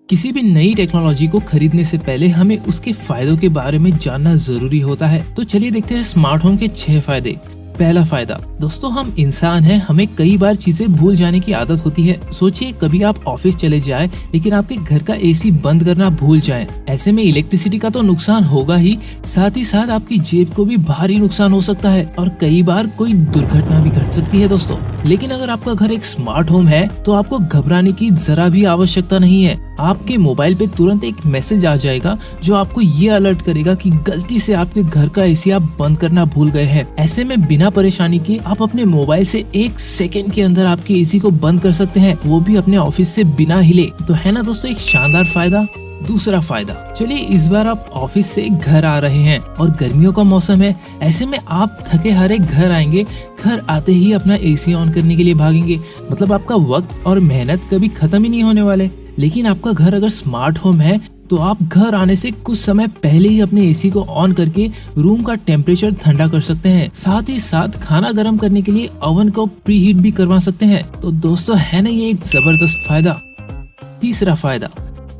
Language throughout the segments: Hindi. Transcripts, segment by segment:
किसी भी नई टेक्नोलॉजी को खरीदने से पहले हमें उसके फायदों के बारे में जानना जरूरी होता है। तो चलिए देखते हैं स्मार्ट होम के 6 फायदे। पहला फायदा, दोस्तों हम इंसान हैं, हमें कई बार चीजें भूल जाने की आदत होती है। सोचिए कभी आप ऑफिस चले जाएं, लेकिन आपके घर का एसी बंद करना भूल जाएं। ऐसे में इलेक्ट्रिसिटी का तो नुकसान होगा ही, साथ ही साथ आपकी जेब को भी भारी नुकसान हो सकता है और कई बार कोई दुर्घटना भी घट सकती है दोस्तों। लेकिन अगर आपका घर एक स्मार्ट होम है तो आपको घबराने की जरा भी आवश्यकता नहीं है। आपके मोबाइल पे तुरंत एक मैसेज आ जाएगा जो आपको ये अलर्ट करेगा कि गलती से आपके घर का एसी आप बंद करना भूल गए हैं। ऐसे में बिना परेशानी के आप अपने मोबाइल से 1 सेकंड के अंदर आपके एसी को बंद कर सकते हैं, वो भी अपने ऑफिस से बिना हिले। तो है ना दोस्तों एक शानदार फायदा। दूसरा फायदा, चलिए इस बार आप ऑफिस से घर आ रहे हैं और गर्मियों का मौसम है। ऐसे में आप थके हारे घर आएंगे, घर आते ही अपना एसी ऑन करने के लिए भागेंगे। मतलब आपका वक्त और मेहनत कभी खत्म ही नहीं होने वाले। लेकिन आपका घर अगर स्मार्ट होम है तो आप घर आने से कुछ समय पहले ही अपने एसी को ऑन करके रूम का टेम्परेचर ठंडा कर सकते हैं। साथ ही साथ खाना गर्म करने के लिए ओवन को प्री हीट भी करवा सकते हैं। तो दोस्तों है ना ये एक जबरदस्त फायदा। तीसरा फायदा,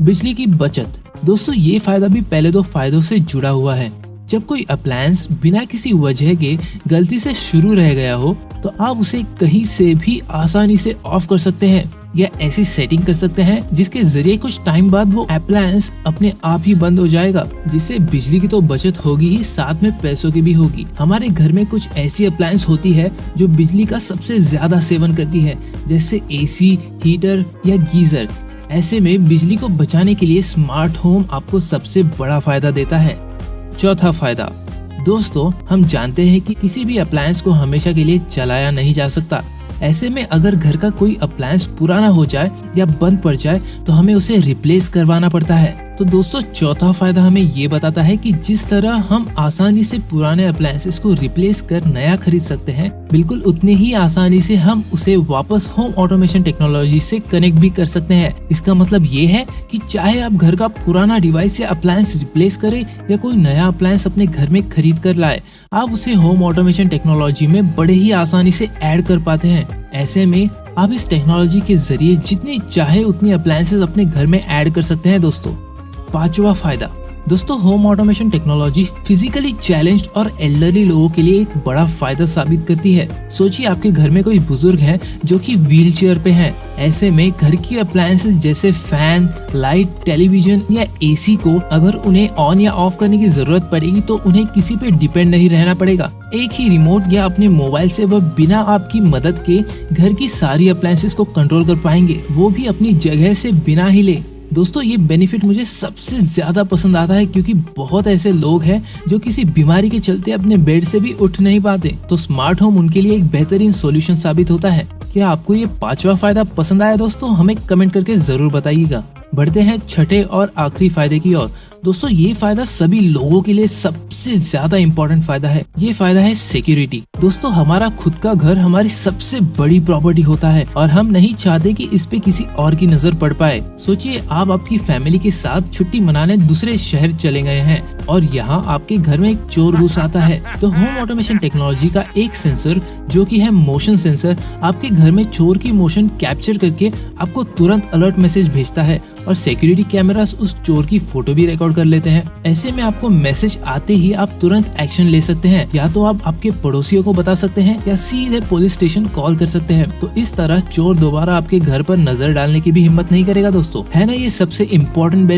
बिजली की बचत। दोस्तों ये फायदा भी पहले 2 फायदों से जुड़ा हुआ है। जब कोई अप्लायंस बिना किसी वजह के गलती से शुरू रह गया हो तो आप उसे कहीं से भी आसानी से ऑफ कर सकते हैं या ऐसी सेटिंग कर सकते हैं जिसके जरिए कुछ टाइम बाद वो अप्लायंस अपने आप ही बंद हो जाएगा, जिससे बिजली की तो बचत होगी ही, साथ में पैसों की भी होगी। हमारे घर में कुछ ऐसी अप्लायंस होती है जो बिजली का सबसे ज्यादा सेवन करती है, जैसे एसी, हीटर या गीजर। ऐसे में बिजली को बचाने के लिए स्मार्ट होम आपको सबसे बड़ा फायदा देता है। चौथा फायदा, दोस्तों हम जानते हैं कि किसी भी अप्लायंस को हमेशा के लिए चलाया नहीं जा सकता। ऐसे में अगर घर का कोई अप्लायंस पुराना हो जाए या बंद पड़ जाए तो हमें उसे रिप्लेस करवाना पड़ता है। तो दोस्तों चौथा फायदा हमें ये बताता है कि जिस तरह हम आसानी से पुराने अप्लायंसेस को रिप्लेस कर नया खरीद सकते हैं, बिल्कुल उतने ही आसानी से हम उसे वापस होम ऑटोमेशन टेक्नोलॉजी से कनेक्ट भी कर सकते हैं। इसका मतलब ये है कि चाहे आप घर का पुराना डिवाइस या अप्लायंस रिप्लेस करें या कोई नया अप्लायंस अपने घर में खरीद कर लाए, आप उसे होम ऑटोमेशन टेक्नोलॉजी में बड़े ही आसानी से ऐड कर पाते हैं। ऐसे में आप इस टेक्नोलॉजी के जरिए जितनी चाहे उतनी अप्लायंसेस अपने घर में ऐड कर सकते हैं दोस्तों। पांचवा फायदा, दोस्तों home automation technology physically challenged और एल्डरली लोगों के लिए एक बड़ा फायदा साबित करती है। सोचिए आपके घर में कोई बुजुर्ग है जो कि व्हील चेयर पे हैं। ऐसे में घर की अप्लायंसेस जैसे फैन, लाइट, टेलीविजन या एसी को अगर उन्हें ऑन या ऑफ करने की जरूरत पड़ेगी तो उन्हें किसी पे डिपेंड नहीं रहना पड़ेगा। एक ही रिमोट या अपने मोबाइल से वह बिना आपकी मदद के घर की सारी अप्लायंसेस को कंट्रोल कर पाएंगे, वो भी अपनी जगह से बिना हिले। दोस्तों ये बेनिफिट मुझे सबसे ज्यादा पसंद आता है क्योंकि बहुत ऐसे लोग हैं जो किसी बीमारी के चलते अपने बेड से भी उठ नहीं पाते। तो स्मार्ट होम उनके लिए एक बेहतरीन सॉल्यूशन साबित होता है। क्या आपको ये 5वां फायदा पसंद आया दोस्तों? हमें कमेंट करके जरूर बताइएगा। बढ़ते हैं छठे और आखिरी फायदे की ओर। दोस्तों ये फायदा सभी लोगों के लिए सबसे ज्यादा इम्पोर्टेंट फायदा है। ये फायदा है सिक्योरिटी। दोस्तों हमारा खुद का घर हमारी सबसे बड़ी प्रॉपर्टी होता है और हम नहीं चाहते कि इस पे किसी और की नजर पड़ पाए। सोचिए आप आपकी फैमिली के साथ छुट्टी मनाने दूसरे शहर चले गए हैं और यहाँ आपके घर में एक चोर घुस आता है। तो होम ऑटोमेशन टेक्नोलॉजी का एक सेंसर जो कि है मोशन सेंसर, आपके घर में चोर की मोशन कैप्चर करके आपको तुरंत अलर्ट मैसेज भेजता है और सिक्योरिटी कैमरास उस चोर की फोटो भी रिकॉर्ड कर लेते हैं। ऐसे में आपको मैसेज आते ही आप तुरंत एक्शन ले सकते हैं। या तो आप आपके पड़ोसियों को बता सकते हैं या सीधे पुलिस स्टेशन कॉल कर सकते हैं। तो इस तरह चोर दोबारा आपके घर पर नजर डालने की भी हिम्मत नहीं करेगा दोस्तों। है ना ये सबसे इम्पोर्टेंट